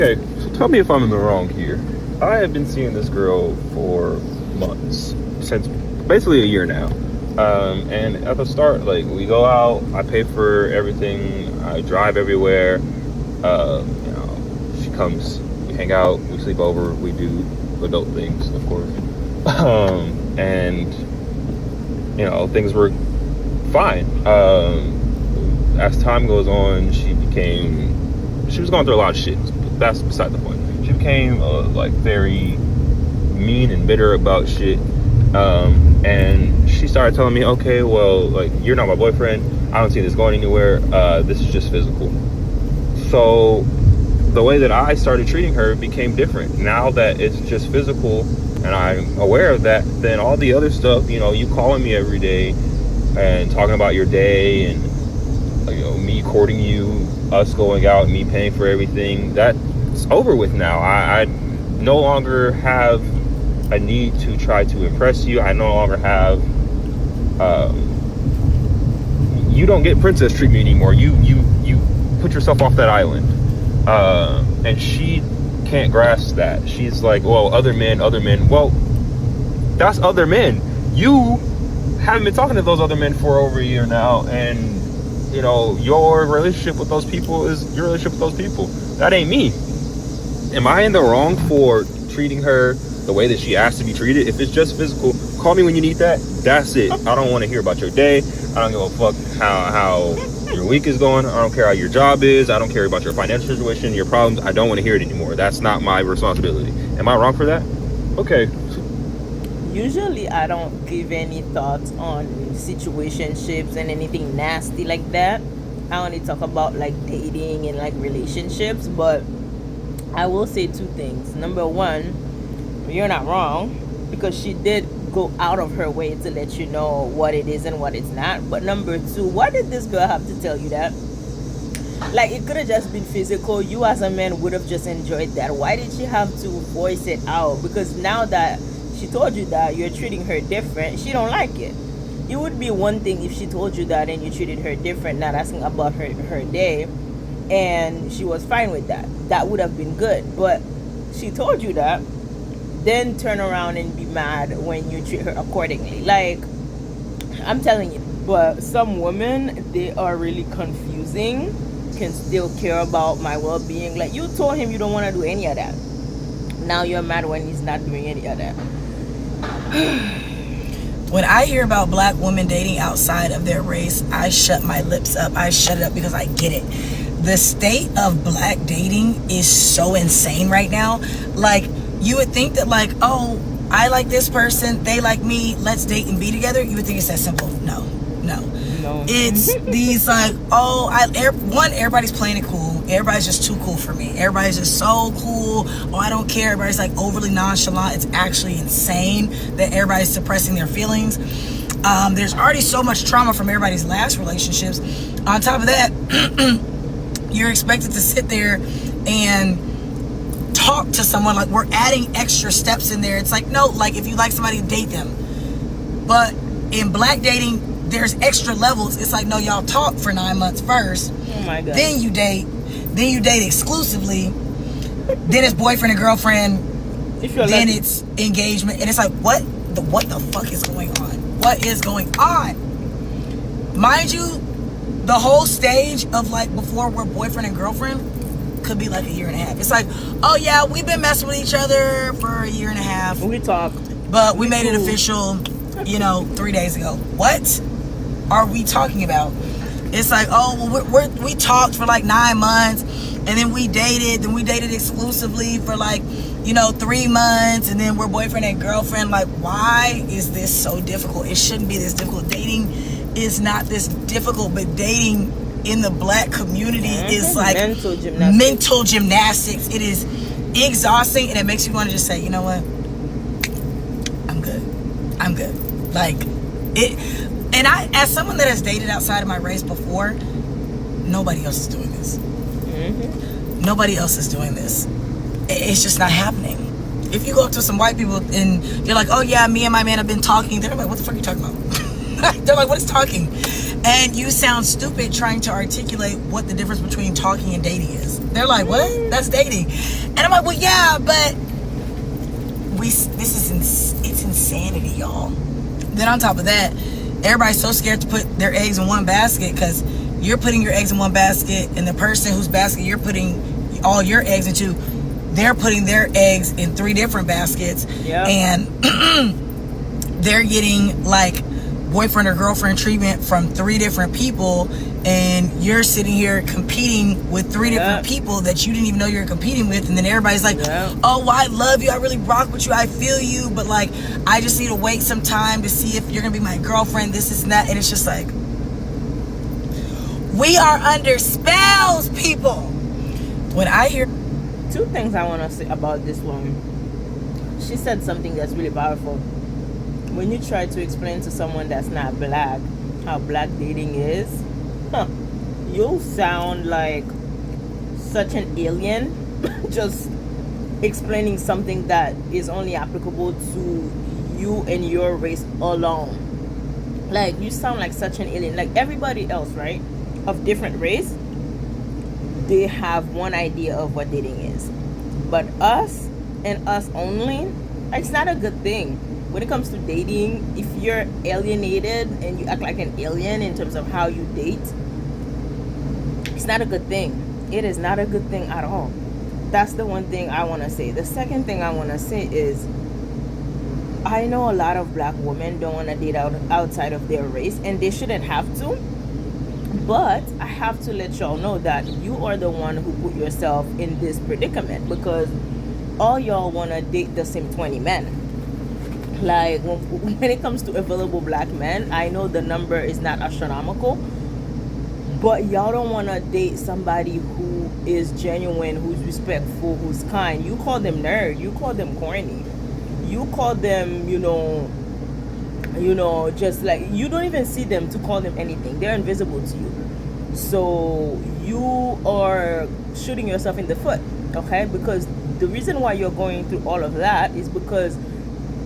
Okay, so tell me if I'm in the wrong here. I have been seeing this girl for months, since basically a year now. And at the start, like, we go out, I pay for everything, I drive everywhere. She comes, we hang out, we sleep over, we do adult things, of course. And things were fine. As time goes on, she was going through a lot of shit. That's beside the point. She became very mean and bitter about shit. And she started telling me, okay, well, like, you're not my boyfriend. I don't see this going anywhere. This is just physical. So the way that I started treating her became different. Now that it's just physical and I'm aware of that, then all the other stuff, you calling me every day and talking about your day and me courting you, us going out, me paying for everything, that's over with now. I no longer have a need to try to impress you. I no longer have you don't get princess treatment anymore. You put yourself off that island. And she can't grasp that. She's like, well, other men. Well, that's other men. You haven't been talking to those other men for over a year now, and your relationship with those people is your relationship with those people. That ain't me. Am I in the wrong for treating her the way that she asked to be treated? If it's just physical, call me when you need that. That's it. I don't want to hear about your day. I don't give a fuck how your week is going. I don't care how your job is. I don't care about your financial situation, your problems. I don't want to hear it anymore. That's not my responsibility. Am I wrong for that? Okay. Usually, I don't give any thoughts on situationships and anything nasty like that. I only talk about like dating and like relationships. But I will say two things. Number one, you're not wrong, because she did go out of her way to let you know what it is and what it's not. But number two, why did this girl have to tell you that? Like, it could have just been physical. You as a man would have just enjoyed that. Why did she have to voice it out? Because now that she told you that, you're treating her different, she don't like it. It would be one thing if she told you that and you treated her different, not asking about her day, and she was fine with that. That would have been good. But she told you that, then turn around and be mad when you treat her accordingly. Like, I'm telling you. But some women, they are really confusing, can still care about my well-being. Like, you told him you don't want to do any of that. Now you're mad when he's not doing any of that. When I hear about black women dating outside of their race, I shut my lips up. I shut it up because I get it. The state of black dating is so insane right now. Like, you would think that, like, oh, I like this person, they like me, let's date and be together. You would think it's that simple. No. It's these, like, oh, everybody's playing it cool. Everybody's just too cool for me. Everybody's just so cool. Oh, I don't care. Everybody's like overly nonchalant. It's actually insane that everybody's suppressing their feelings. There's already so much trauma from everybody's last relationships. On top of that, you're expected to sit there and talk to someone. Like, we're adding extra steps in there. It's like, no, like, if you like somebody, date them. But in black dating, there's extra levels. It's like, no, y'all talk for 9 months first. Oh my God. Then you date exclusively. Then it's boyfriend and girlfriend. Then it's engagement. And it's like, what the fuck is going on? What is going on? Mind you, the whole stage of, like, before we're boyfriend and girlfriend could be like a year and a half. It's like, oh yeah, we've been messing with each other for a year and a half. We talk, but we made it official, 3 days ago. What are we talking about? It's like, oh, well, we talked for like 9 months, and then we dated exclusively for like 3 months, and then we're boyfriend and girlfriend. Like, why is this so difficult? It shouldn't be this difficult. Dating is not this difficult, but dating in the black community is like mental gymnastics. It is exhausting, and it makes you want to just say, you know what, I'm good. Like, it. And I, as someone that has dated outside of my race before, nobody else is doing this. Nobody else is doing this. It's just not happening. If you go up to some white people and you're like, oh yeah, me and my man have been talking, they're like, what the fuck are you talking about? They're like, what is talking? And you sound stupid trying to articulate what the difference between talking and dating is. They're like, what? That's dating. And I'm like, well, yeah, but it's insanity, y'all. Then on top of that, everybody's so scared to put their eggs in one basket because you're putting your eggs in one basket, and the person whose basket you're putting all your eggs into, they're putting their eggs in 3 different baskets. Yep. And they're getting like boyfriend or girlfriend treatment from 3 different people, and you're sitting here competing with 3 different people that you didn't even know you were competing with. And then everybody's like, oh, well, I love you, I really rock with you, I feel you, but like I just need to wait some time to see if you're gonna be my girlfriend, this and that. And it's just like, we are under spells, people. When I hear 2 things I want to say about this woman. She said something that's really powerful. When you try to explain to someone that's not black how black dating is, you'll sound like such an alien just explaining something that is only applicable to you and your race alone. Like, you sound like such an alien. Like everybody else, right, of different race, they have one idea of what dating is. But us and us only, it's not a good thing. When it comes to dating, if you're alienated and you act like an alien in terms of how you date, it's not a good thing. It is not a good thing at all. That's the one thing I want to say. The second thing I want to say is, I know a lot of black women don't want to date outside of their race, and they shouldn't have to. But I have to let y'all know that you are the one who put yourself in this predicament, because all y'all want to date the same 20 men. Like, when it comes to available black men, I know the number is not astronomical, but y'all don't want to date somebody who is genuine, who's respectful, who's kind. You call them nerd, you call them corny, you call them, just like, you don't even see them to call them anything. They're invisible to you. So you are shooting yourself in the foot, okay? Because the reason why you're going through all of that is because,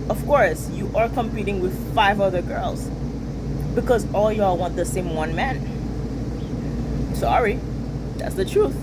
of course, you are competing with 5 other girls, because all y'all want the same one man. Sorry, that's the truth.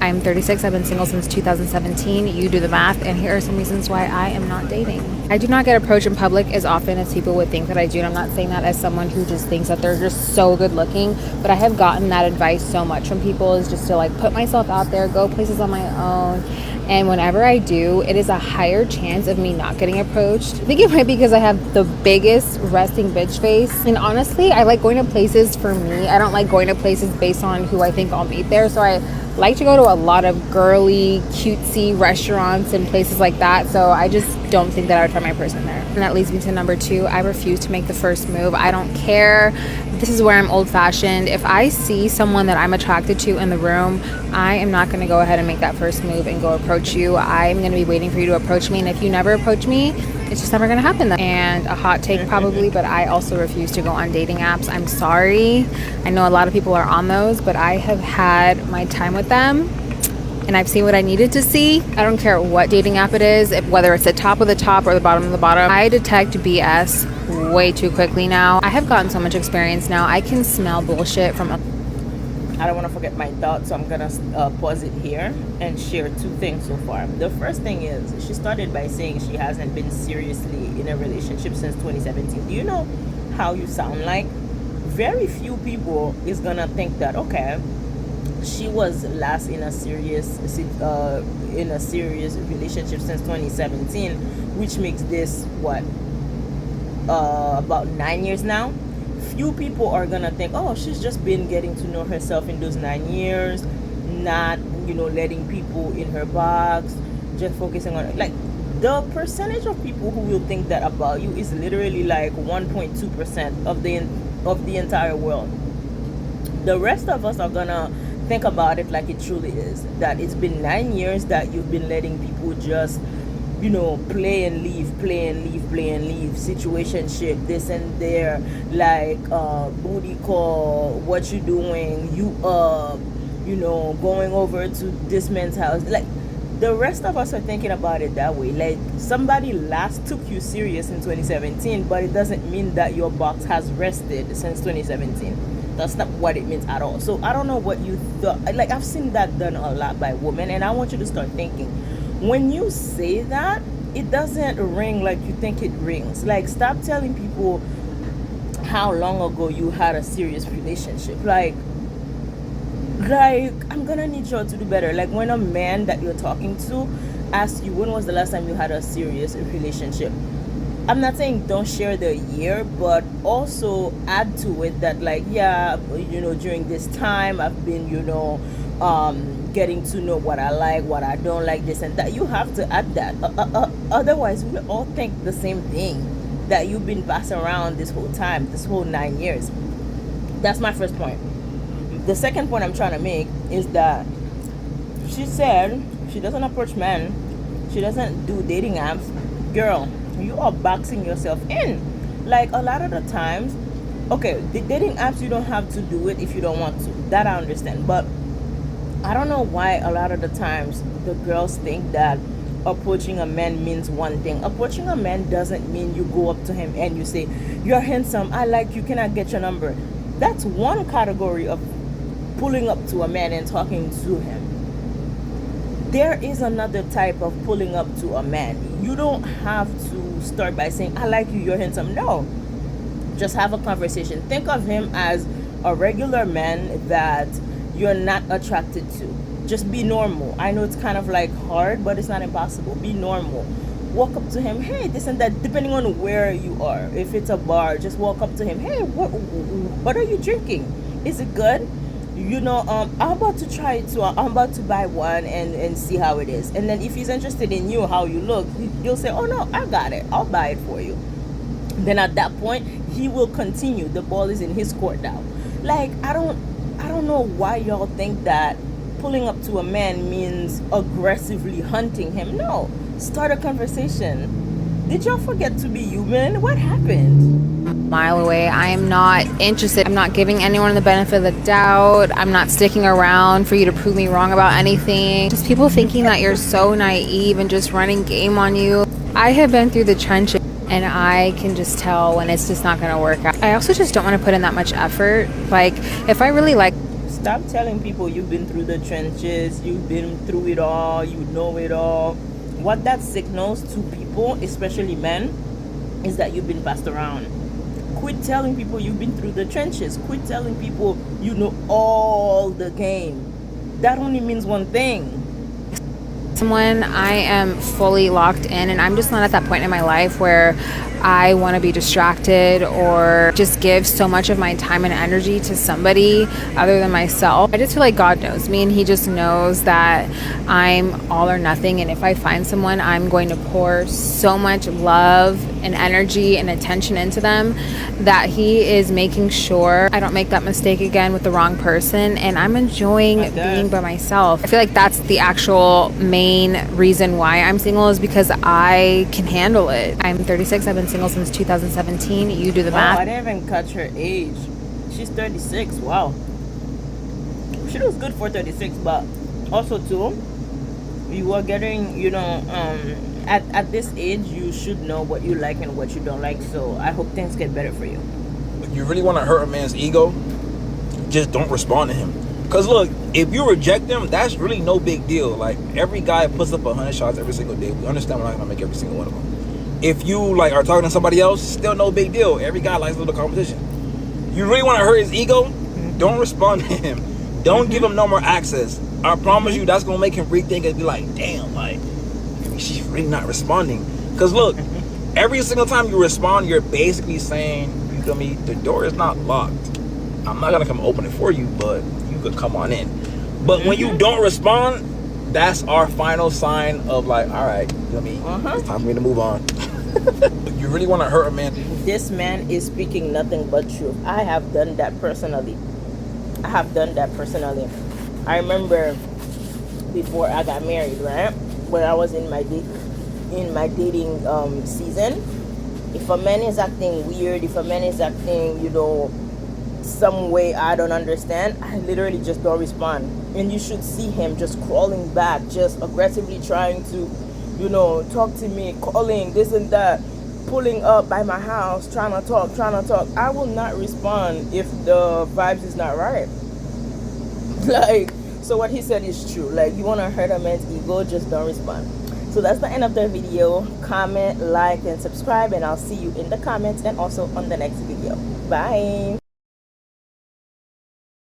I'm 36. I've been single since 2017. You do the math, and here are some reasons why I am not dating. I do not get approached in public as often as people would think that I do, and I'm not saying that as someone who just thinks that they're just so good looking, but I have gotten that advice so much from people, is just to like put myself out there, go places on my own. And whenever I do, it is a higher chance of me not getting approached. I think it might be because I have the biggest resting bitch face. And honestly, I like going to places for me. I don't like going to places based on who I think I'll meet there. So I like to go to a lot of girly, cutesy restaurants and places like that. So I just don't think that I would find my person there. And that leads me to number 2. I refuse to make the first move. I don't care. This is where I'm old-fashioned. If I see someone that I'm attracted to in the room, I am not going to go ahead and make that first move and go approach you. I'm going to be waiting for you to approach me. And if you never approach me, it's just never going to happen. And a hot take probably, but I also refuse to go on dating apps. I'm sorry. I know a lot of people are on those, but I have had my time with them, and I've seen what I needed to see. I don't care what dating app it is, whether it's the top of the top or the bottom of the bottom. I detect BS way too quickly now. I have gotten so much experience now. I can smell bullshit from I don't want to forget my thoughts, so I'm going to pause it here and share 2 things so far. The first thing is, she started by saying she hasn't been seriously in a relationship since 2017. Do you know how you sound like? Very few people is going to think that, okay, she was last in a serious relationship since 2017, which makes this, what, about 9 years now? Few people are gonna think, oh, she's just been getting to know herself in those 9 years, not letting people in her box, just focusing on, like, the percentage of people who will think that about you is literally like 1.2% of the entire world. The rest of us are gonna think about it like it truly is, that it's been 9 years that you've been letting people just play and leave, situationship, this and there, like booty call, what you doing, you going over to this man's house. Like, the rest of us are thinking about it that way. Like, somebody last took you serious in 2017, but it doesn't mean that your box has rested since 2017. That's not what it means at all. So I don't know what you thought. Like, I've seen that done a lot by women, and I want you to start thinking, when you say that, it doesn't ring like you think it rings. Like, stop telling people how long ago you had a serious relationship. Like I'm gonna need y'all to do better. Like, when a man that you're talking to asks you when was the last time you had a serious relationship, I'm not saying don't share the year, but also add to it that, like, yeah, during this time I've been, getting to know what I like, what I don't like, this and that. You have to add that. Otherwise, we all think the same thing that you've been passing around this whole time, this whole 9 years. That's my first point. The second point I'm trying to make is that she said she doesn't approach men, she doesn't do dating apps. Girl, you are boxing yourself in. Like, a lot of the times, okay, the dating apps, you don't have to do it if you don't want to. That I understand. But I don't know why a lot of the times the girls think that approaching a man means one thing. Approaching a man doesn't mean you go up to him and you say, "You're handsome, I like you, can I get your number?" That's one category of pulling up to a man and talking to him. There is another type of pulling up to a man. You don't have to start by saying, "I like you, you're handsome." No. Just have a conversation. Think of him as a regular man that you're not attracted to. Just be normal. I know it's kind of like hard, but it's not impossible. Be normal. Walk up to him, "Hey, this and that," depending on where you are. If it's a bar, just walk up to him, "Hey, what are you drinking? Is it good? I'm about to try it too. I'm about to buy one and see how it is." And then if he's interested in you, how you look, you'll say, "Oh no, I got it. I'll buy it for you." Then at that point, he will continue. The ball is in his court now. Like, I don't know why y'all think that pulling up to a man means aggressively hunting him. No. Start a conversation. Did y'all forget to be human? What happened? Mile away. I am not interested. I'm not giving anyone the benefit of the doubt. I'm not sticking around for you to prove me wrong about anything. Just people thinking that you're so naive and just running game on you. I have been through the trenches, and I can just tell when it's just not going to work out. I also just don't want to put in that much effort. Like, if I really like... Stop telling people you've been through the trenches, you've been through it all, you know it all. What that signals to people, especially men, is that you've been passed around. Quit telling people you've been through the trenches. Quit telling people you know all the game. That only means one thing. Someone, I am fully locked in, and I'm just not at that point in my life where I want to be distracted or just give so much of my time and energy to somebody other than myself. I just feel like God knows me, and he just knows that I'm all or nothing, and if I find someone, I'm going to pour so much love and energy and attention into them that he is making sure I don't make that mistake again with the wrong person, and I'm enjoying being by myself. I feel like that's the actual main reason why I'm single, is because I can handle it. I'm 36. I've been single since 2017. You do the math. I didn't even catch her age. She's 36. Wow. She looks good for 36, but also too, you are getting, at this age, you should know what you like and what you don't like. So I hope things get better for you. If you really want to hurt a man's ego, just don't respond to him. Because look, if you reject him, that's really no big deal. Like, every guy puts up 100 shots every single day. We understand we're not going to make every single one of them. If you are talking to somebody else, still no big deal. Every guy likes a little competition. You really want to hurt his ego? Don't respond to him. Don't give him no more access. I promise you, that's going to make him rethink and be like, damn, like, she's really not responding. Because look, every single time you respond, you're basically saying, you feel me, the door is not locked. I'm not going to come open it for you, but you could come on in. But when you don't respond, that's our final sign of like, all right, you feel me, it's time for me to move on. You really want to hurt a man? This man is speaking nothing but truth. I have done that personally. I remember before I got married, right? When I was in my dating season, if a man is acting weird, if a man is acting, some way I don't understand, I literally just don't respond. And you should see him just crawling back, just aggressively trying to, talk to me, calling this and that, pulling up by my house, trying to talk. I will not respond if the vibes is not right. Like, so what he said is true. Like, you want to hurt a man's ego, just don't respond. So that's the end of the video. Comment, like, and subscribe, and I'll see you in the comments and also on the next video. Bye.